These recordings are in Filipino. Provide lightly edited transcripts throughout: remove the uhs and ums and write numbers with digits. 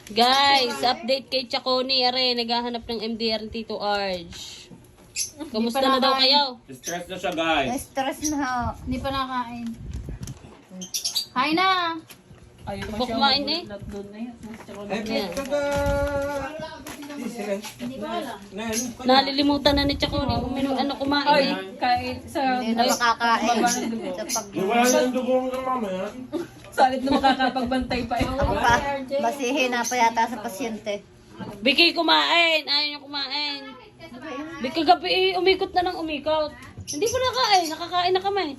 Guys, update kay Chaconi. Are, naghahanap ng MDR ni Tito Arj. Kamusta na daw kayo? Stress na siya, guys. Stress na ho. Hindi pa nakain. Kain na! Bukmain eh. Yan. Hindi pa alam. Nalilimutan na ni Chaconi kung kumain eh. Kain sa... Hindi na makakain. Sa Wala na yung dugo ng mamaya. Salit na makakapagbantay pa eh. Ako pa, basihin na pa yata sa pasyente. Biki kumain. Ayaw niyo kumain. Biki gabi umikot na ng umikot. Hindi pa nakain. Nakakain na kami.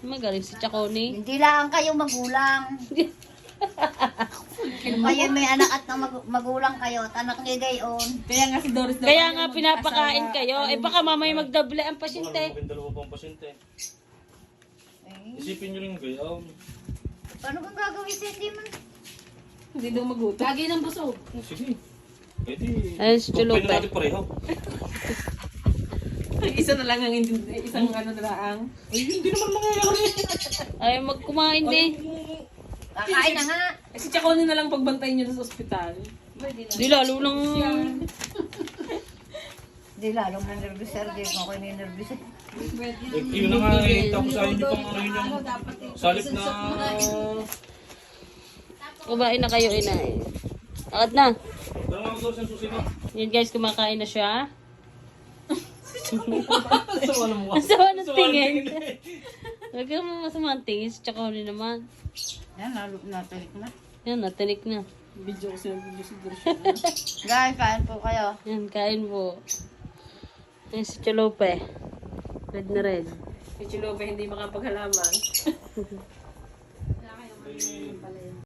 Magaling si Chaconi. Hindi lang kayo magulang. Kayo may anak at magulang kayo at anak ni gayon. Kaya nga si Doris daw. Kaya nga pinapakain kayo. Eh baka mamay magdable ang pasyente. Maging dalawa pang pasyente. Isipin nyo rin kayo. Paano kung gagawin sa hindi man? Hindi daw magutom. Lagi ng busog. Sige. Pwede. Ayun si Chulupe. Pwede natin pareho. Isa na lang ang isang ano na lang. Ay, hindi naman mangyayari. Ay, magkumain din. Kakain na nga. Eh, si Chaconi na lang pagbantayin niyo sa ospital. Di lalo lang. Hindi lalong na nervous sir. Hindi ko ako nervous. Yun na nga eh. Tapos ayun nyo pang ano yun yung salip na... Kumain na kayo, inay. Akad na. Pero nga daw siyang susunod. Yan guys, kumakain na siya. Sawa na mukha. Ang sama ng tingin. Huwag ka masama ang tingin. Si Chaconi naman. Yan, lalo natilik na. Yan, natinik na. Video ko sila, video si Doris. Guys, kain po kayo. Yan, kain po. Yan si Chulupe. Red na red. Si Chilope hindi makapaghalaman.